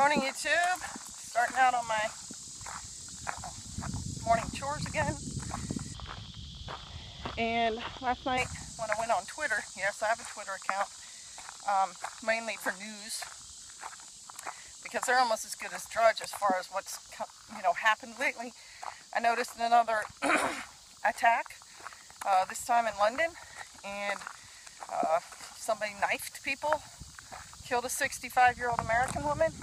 Morning YouTube, starting out on my morning chores again. And last night when I went on Twitter, yes, I have a Twitter account, mainly for news, because they're almost as good as Drudge as far as what's happened lately. I noticed another attack, this time in London, and somebody knifed people, killed a 65-year-old American woman,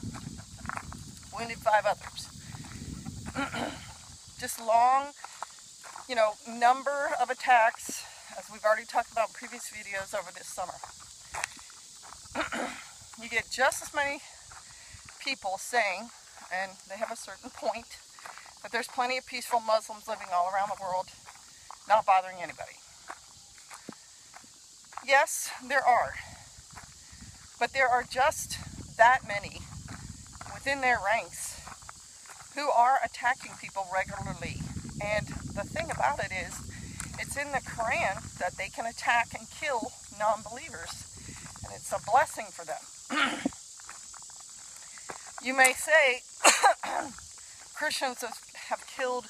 wounded 5 others. Just long, number of attacks, as we've already talked about in previous videos over this summer. You get just as many people saying, and they have a certain point, that there's plenty of peaceful Muslims living all around the world, not bothering anybody. Yes, there are. But there are just that many within their ranks who are attacking people regularly. And the thing about it is, it's in the Quran that they can attack and kill non-believers. And it's a blessing for them. You may say, Christians have killed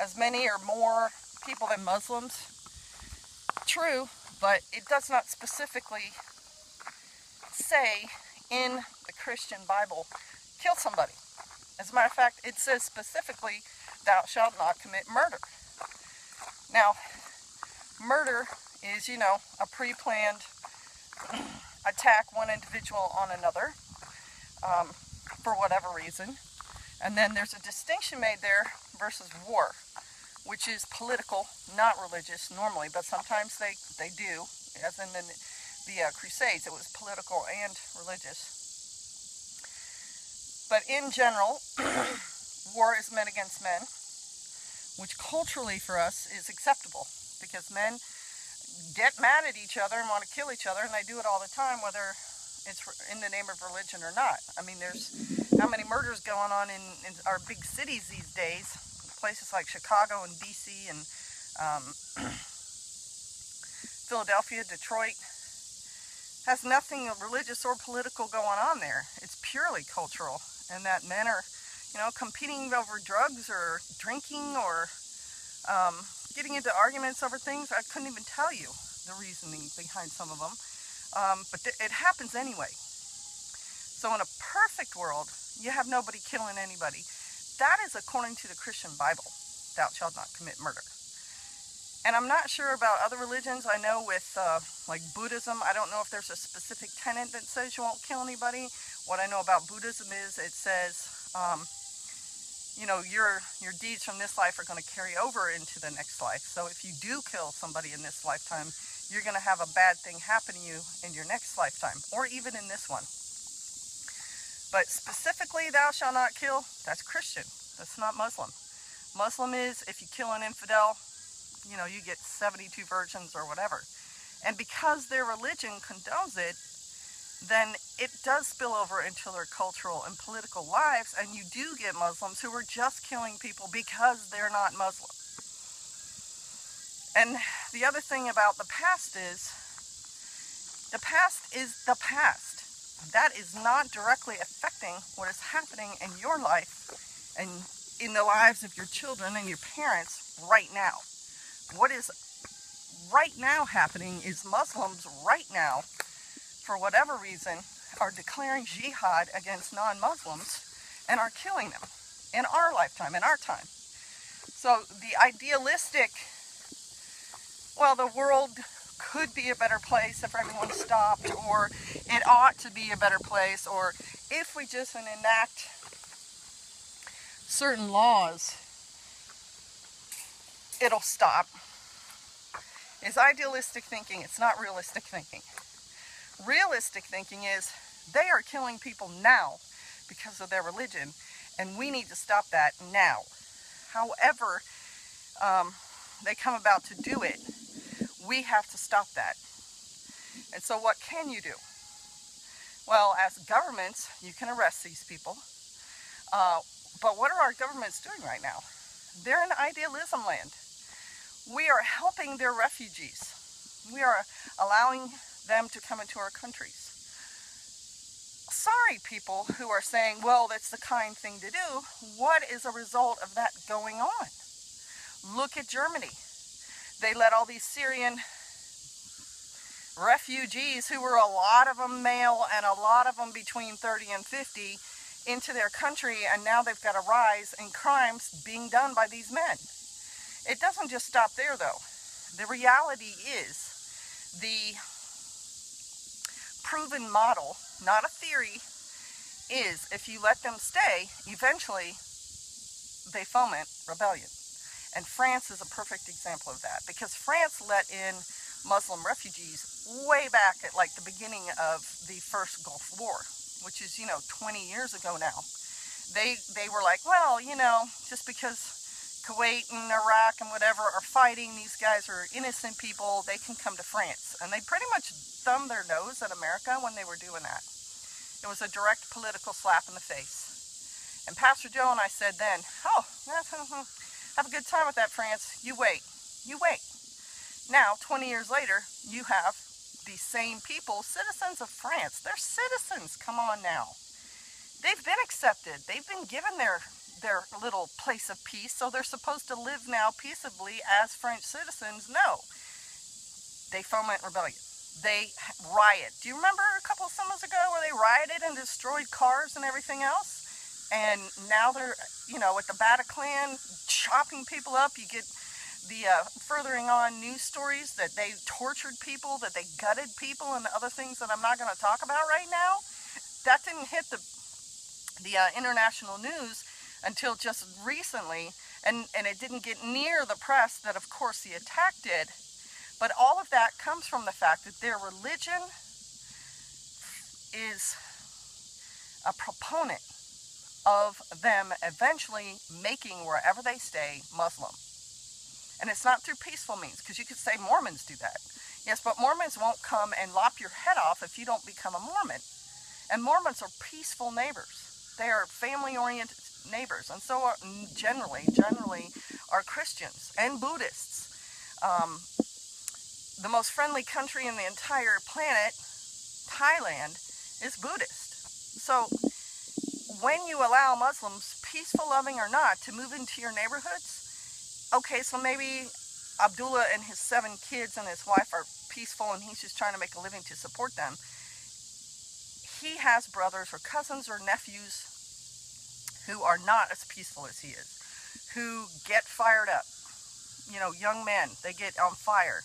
as many or more people than Muslims. True, but it does not specifically say in the Christian Bible, kill somebody. As a matter of fact, it says specifically, thou shalt not commit murder. Now, murder is, a pre-planned attack one individual on another for whatever reason. And then there's a distinction made there versus war, which is political, not religious normally, but sometimes they do, as in the Crusades, it was political and religious. But in general, war is men against men, which culturally for us is acceptable, because men get mad at each other and want to kill each other, and they do it all the time, whether it's in the name of religion or not. I mean, there's how many murders going on in our big cities these days, places like Chicago and DC and Philadelphia, Detroit. Has nothing religious or political going on there. It's purely cultural, and that men are, competing over drugs or drinking or getting into arguments over things. I couldn't even tell you the reasoning behind some of them, but it happens anyway. So in a perfect world, you have nobody killing anybody. That is according to the Christian Bible. Thou shalt not commit murder. And I'm not sure about other religions. I know with like Buddhism, I don't know if there's a specific tenet that says you won't kill anybody. What I know about Buddhism is it says, your deeds from this life are going to carry over into the next life. So if you do kill somebody in this lifetime, you're going to have a bad thing happen to you in your next lifetime, or even in this one. But specifically, thou shalt not kill, that's Christian. That's not Muslim. Muslim is, if you kill an infidel, you get 72 virgins or whatever. And because their religion condones it, then it does spill over into their cultural and political lives, and you do get Muslims who are just killing people because they're not Muslim. And the other thing about the past is the past. That is not directly affecting what is happening in your life and in the lives of your children and your parents right now. What is right now happening is Muslims right now, for whatever reason, are declaring jihad against non-Muslims and are killing them in our lifetime, in our time. So the idealistic, the world could be a better place if everyone stopped, or it ought to be a better place, or if we just enact certain laws, it'll stop, is idealistic thinking. It's not realistic thinking. Realistic thinking is they are killing people now because of their religion, and we need to stop that now. However they come about to do it, we have to stop that. And so what can you do? Well, as governments, you can arrest these people. But what are our governments doing right now? They're in idealism land. We are helping their refugees. We are allowing them to come into our countries. sorry, people who are saying, well, that's the kind thing to do. What is a result of that going on? Look at Germany. They let all these Syrian refugees, who were a lot of them male and a lot of them between 30 and 50, into their country, and now they've got a rise in crimes being done by these men. It doesn't just stop there, though. The reality is the proven model, not a theory, is if you let them stay, eventually they foment rebellion. And France is a perfect example of that, because France let in Muslim refugees way back at like the beginning of the first Gulf War, which is, 20 years ago now. They were like, well, just because Kuwait and Iraq and whatever are fighting, these guys are innocent people, they can come to France. And they pretty much thumbed their nose at America when they were doing that. It was a direct political slap in the face. And Pastor Joe and I said then, oh, have a good time with that, France. You wait. Now, 20 years later, you have these same people, citizens of France. They're citizens, come on now. They've been accepted. They've been given their little place of peace, so they're supposed to live now peaceably as French citizens. No. They foment rebellion. They riot. Do you remember a couple of summers ago where they rioted and destroyed cars and everything else? And now they're, at the Bataclan, chopping people up. You get the furthering on news stories that they tortured people, that they gutted people, and other things that I'm not going to talk about right now. That didn't hit the international news until just recently, and it didn't get near the press that, of course, the attack did. But all of that comes from the fact that their religion is a proponent of them eventually making wherever they stay Muslim. And it's not through peaceful means, because you could say Mormons do that. Yes, but Mormons won't come and lop your head off if you don't become a Mormon. And Mormons are peaceful neighbors. They are family-oriented neighbors. And so are, generally are Christians and Buddhists. The most friendly country in the entire planet, Thailand, is Buddhist. So when you allow Muslims, peaceful, loving or not, to move into your neighborhoods, okay, so maybe Abdullah and his 7 kids and his wife are peaceful and he's just trying to make a living to support them. He has brothers or cousins or nephews who are not as peaceful as he is, who get fired up. Young men, they get on fire.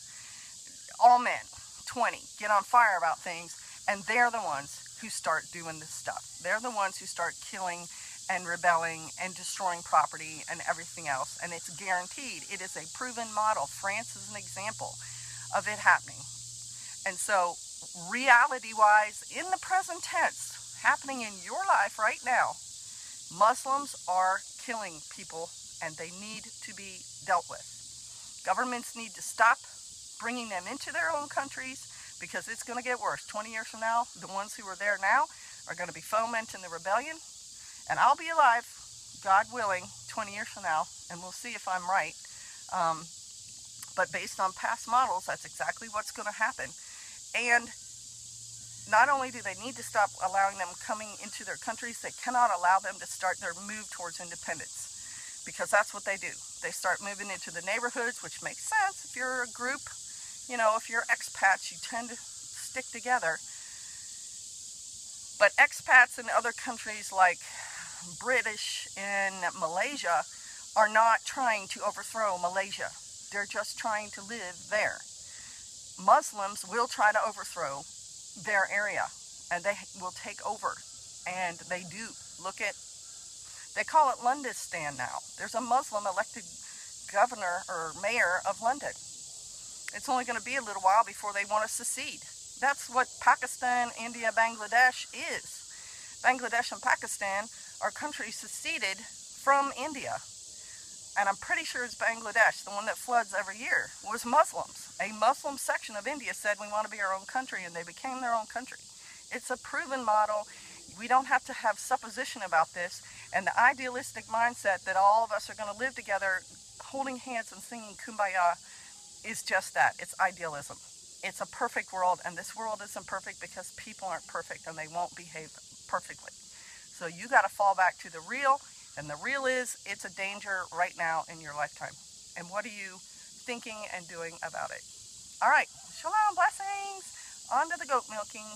All men, 20, get on fire about things, and they're the ones who start doing this stuff. They're the ones who start killing and rebelling and destroying property and everything else. And it's guaranteed. It is a proven model. France is an example of it happening. And so, reality-wise, in the present tense, happening in your life right now, Muslims are killing people and they need to be dealt with. Governments need to stop bringing them into their own countries, because it's going to get worse. 20 years from now, the ones who are there now are going to be fomenting the rebellion. And I'll be alive, God willing, 20 years from now, and we'll see if I'm right. But based on past models, that's exactly what's going to happen. And not only do they need to stop allowing them coming into their countries, they cannot allow them to start their move towards independence, because that's what they do. They start moving into the neighborhoods, which makes sense. If you're a group, if you're expats, you tend to stick together. But expats in other countries like British in Malaysia are not trying to overthrow Malaysia. They're just trying to live there. Muslims will try to overthrow their area, and they will take over. And they do. They call it Londistan now. There's a Muslim elected governor or mayor of London. It's only going to be a little while before they want to secede. That's what Pakistan, India, Bangladesh is. Bangladesh and Pakistan are countries seceded from India. And I'm pretty sure it's Bangladesh, the one that floods every year, was Muslims. A Muslim section of India said we want to be our own country, and they became their own country. It's a proven model. We don't have to have supposition about this. And the idealistic mindset that all of us are going to live together holding hands and singing Kumbaya is just that. It's idealism. it's a perfect world, and this world isn't perfect because people aren't perfect and they won't behave perfectly. So you got to fall back to the real, and the real is it's a danger right now in your lifetime. And what are you thinking and doing about it? All right, shalom, blessings. On to the goat milking.